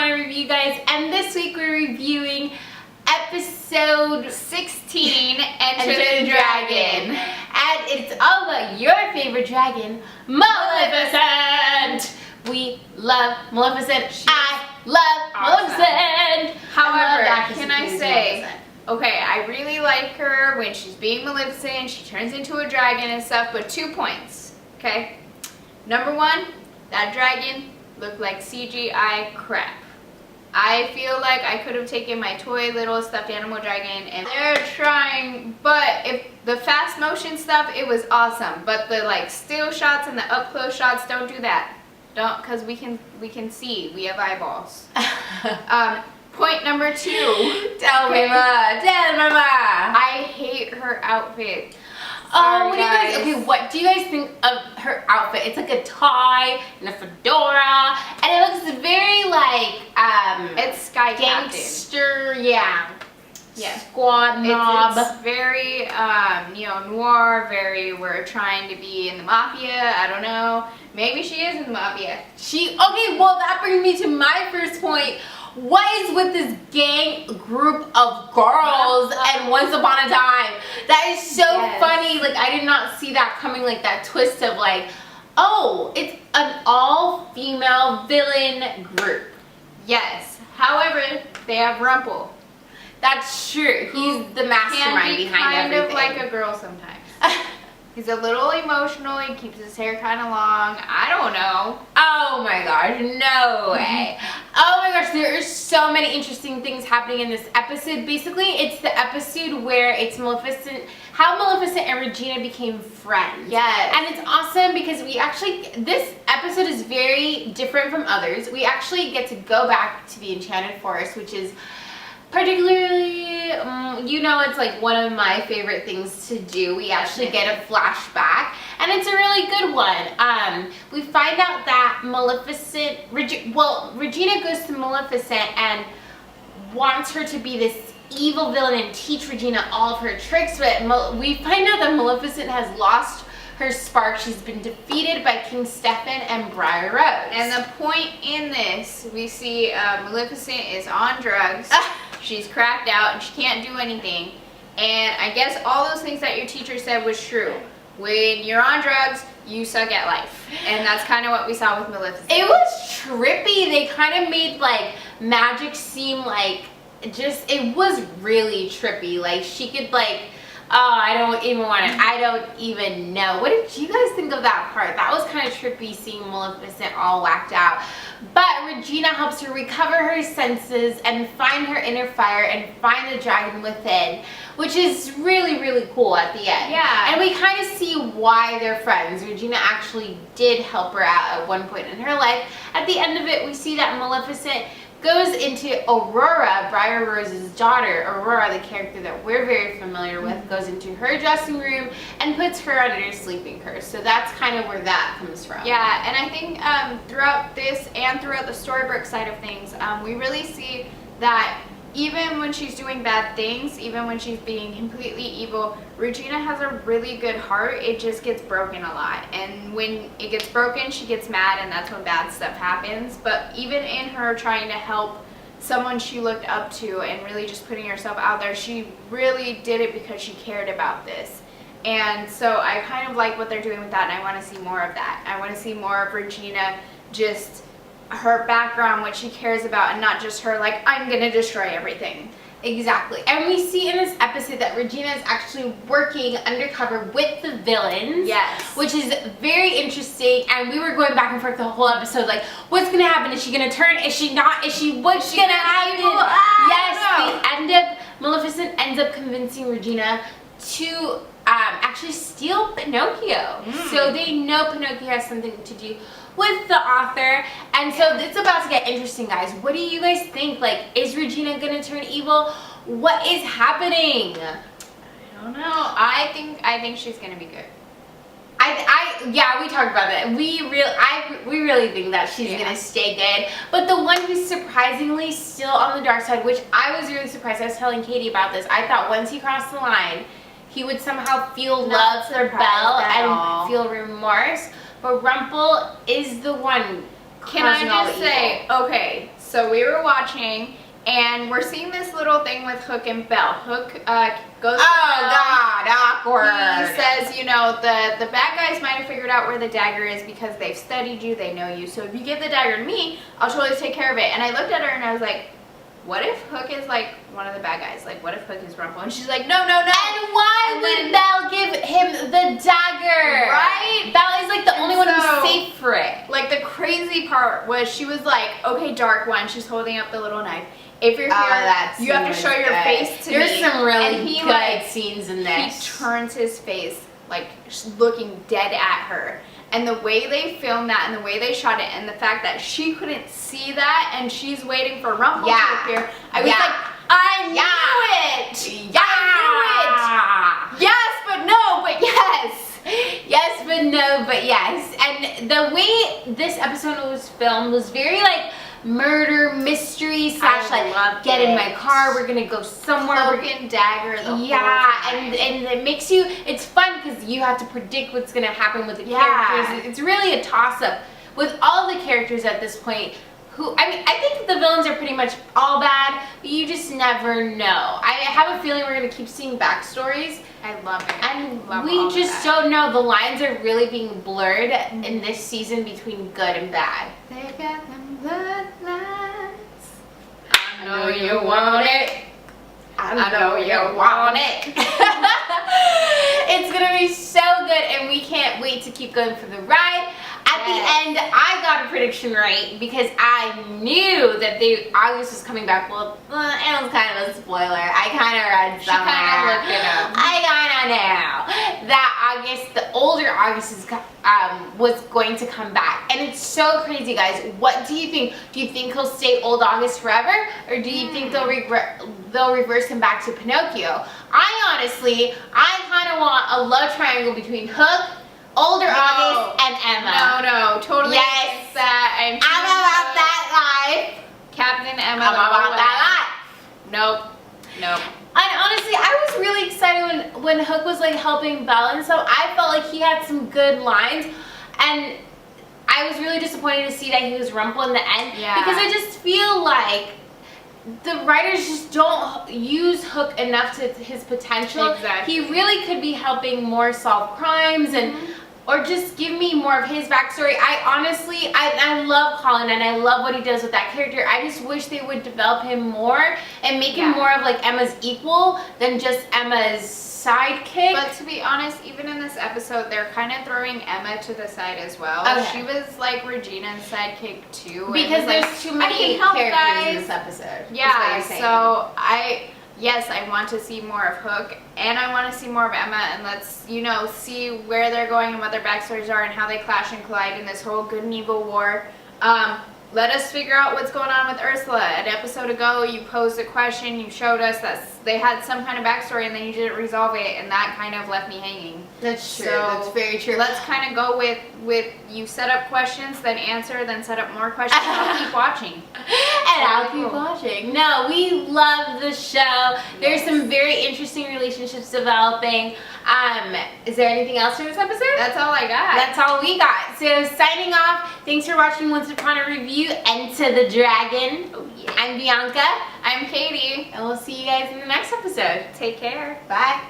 want to review, guys, and this week we're reviewing episode 16, Enter the Dragon. And it's all about your favorite dragon, Maleficent. We love Maleficent. I love Maleficent. However, can I say, okay, I really like her when she's being Maleficent, she turns into a dragon and stuff, but 2 points, okay? Number one, that dragon looked like CGI crap. I feel like I could have taken my toy little stuffed animal dragon, and they're trying, but if the fast motion stuff, it was awesome, but the like still shots and the up close shots, don't do that. Don't, because we can see, we have eyeballs. Point number 2. Tell me, Ma. Tell me, Ma. I hate her outfit. Oh, what do you guys? Okay, what do you guys think of her outfit? It's like a tie and a fedora, and it looks very like it's Sky gangster, yeah. Squad mob. It's very neo-noir. Very, we're trying to be in the mafia. I don't know. Maybe she is in the mafia. Okay, well that brings me to my first point. What is with this gang group of girls and Once Upon a Time? That is so funny. Like, I did not see that coming, like that twist of like, oh, it's an all-female villain group. Yes. However, they have Rumple. That's true. He's the mastermind behind everything. Kind of like a girl sometimes. He's a little emotional. He keeps his hair kind of long. I don't know. Oh my gosh, no way. Oh my gosh, there are so many interesting things happening in this episode. Basically, it's the episode where it's Maleficent, how Maleficent and Regina became friends. Yes. And it's awesome because this episode is very different from others. We actually get to go back to the Enchanted Forest, which is particularly, it's like one of my favorite things to do. We actually get a flashback, and it's a really good one. We find out that Regina goes to Maleficent and wants her to be this evil villain and teach Regina all of her tricks, but we find out that Maleficent has lost her spark. She's been defeated by King Stefan and Briar Rose. And the point in this, we see Maleficent is on drugs. She's cracked out and she can't do anything. And I guess all those things that your teacher said was true. When you're on drugs, you suck at life. And that's kind of what we saw with Maleficent. It was trippy. They kind of made like magic seem like it was really trippy. Like she could like, I don't even know. What did you guys think of that part? That was kind of trippy, seeing Maleficent all whacked out. But Regina helps her recover her senses and find her inner fire and find the dragon within, which is really, really cool at the end. Yeah. And we kind of see why they're friends. Regina actually did help her out at one point in her life. At the end of it, we see that Maleficent goes into Aurora, Briar Rose's daughter. Aurora, the character that we're very familiar with, goes into her dressing room and puts her under a sleeping curse. So that's kind of where that comes from. Yeah, and I think throughout this and throughout the storybook side of things, we really see that even when she's doing bad things, even when she's being completely evil, Regina has a really good heart. It just gets broken a lot. And when it gets broken, she gets mad, and that's when bad stuff happens. But even in her trying to help someone she looked up to and really just putting herself out there, she really did it because she cared about this. And so I kind of like what they're doing with that, and I want to see more of that. I want to see more of Regina, just her background, what she cares about, and not just her like, I'm gonna destroy everything. Exactly. And we see in this episode that Regina is actually working undercover with the villains. Yes. Which is very interesting. And we were going back and forth the whole episode, like, what's gonna happen? Is she gonna turn? Is she not? What's gonna happen? Yes, Maleficent ends up convincing Regina to actually steal Pinocchio. So they know Pinocchio has something to do with the author, and so it's about to get interesting, guys. What do you guys think? Like, is Regina gonna turn evil? What is happening? I don't know. I think she's gonna be good. Yeah, we talked about that. We really think that she's gonna stay good. But the one who's surprisingly still on the dark side, which I was really surprised. I was telling Katie about this. I thought once he crossed the line, he would somehow feel love for Belle and feel remorse. But Rumple is the one. Can I just say, okay, So we were watching, and we're seeing this little thing with Hook and Belle. Hook goes to Belle. God, awkward. He says, you know, the bad guys might have figured out where the dagger is because they've studied you, they know you. So if you give the dagger to me, I'll totally take care of it. And I looked at her and I was like, what if Hook is like one of the bad guys? Like, what if Hook is Rumple? And she's like, no, no, no. And why would Belle give him the dagger? Right? Belle is like the only one who's safe for it. Like, the crazy part was she was like, okay, Dark One. She's holding up the little knife. If you're here, you have to show your face to me. There's some really and he, good scenes in this. He turns his face, like, looking dead at her. And the way they filmed that and the way they shot it and the fact that she couldn't see that and she's waiting for Rumple to appear, I was like, I knew it! Yeah! I knew it! Yes, but no, but yes! Yes, but no, but yes. And the way this episode was filmed was very like murder mystery slash like get in my car, we're gonna go somewhere. Cloak and dagger the whole and time. it makes you, it's fun because you have to predict what's gonna happen with the characters. It's really a toss-up with all the characters at this point. Who, I mean, I think the villains are pretty much all bad, but you just never know. I have a feeling we're gonna keep seeing backstories. I love it. And we just don't know. The lines are really being blurred in this season between good and bad. They got them bloodlines. I know you want it. I know you want it. It's gonna be so good, and we can't wait to keep going for the ride. At the end, I got a prediction right because I knew that August was coming back. Well, it was kind of a spoiler. I kind of read somewhere. She kind of looked it up. I kind of know that August, the older August, was going to come back. And it's so crazy, guys. What do you think? Do you think he'll stay old August forever? Or do you think they'll reverse him back to Pinocchio? I kind of want a love triangle between Hook, older August, and Emma. No, totally against that. I'm about that life. Captain Emma. I'm about that life. Nope. And honestly, I was really excited when Hook was like helping Belle and stuff. I felt like he had some good lines, and I was really disappointed to see that he was Rumple in the end. Yeah. Because I just feel like the writers just don't use Hook enough to his potential. Exactly. He really could be helping more solve crimes and or just give me more of his backstory. I love Colin and I love what he does with that character. I just wish they would develop him more and make him more of like Emma's equal than just Emma's sidekick. But to be honest, even in this episode, they're kind of throwing Emma to the side as well. Okay. She was like Regina's sidekick too. Because there's too many characters in this episode. Yeah, so I want to see more of Hook and I want to see more of Emma, and let's, see where they're going and what their backstories are and how they clash and collide in this whole good and evil war. Let us figure out what's going on with Ursula. An episode ago, you posed a question, you showed us that they had some kind of backstory and then you didn't resolve it, and that kind of left me hanging. That's true. So that's very true. Let's kind of go with you set up questions, then answer, then set up more questions, and I'll keep watching. And I'll keep watching. No, we love the show. There's some very interesting relationships developing. Is there anything else for this episode? That's all I got. That's all we got. So signing off, thanks for watching Once Upon a Review, Enter the Dragon. Oh, yeah. I'm Bianca. I'm Katie. And we'll see you guys in the next episode. Take care. Bye.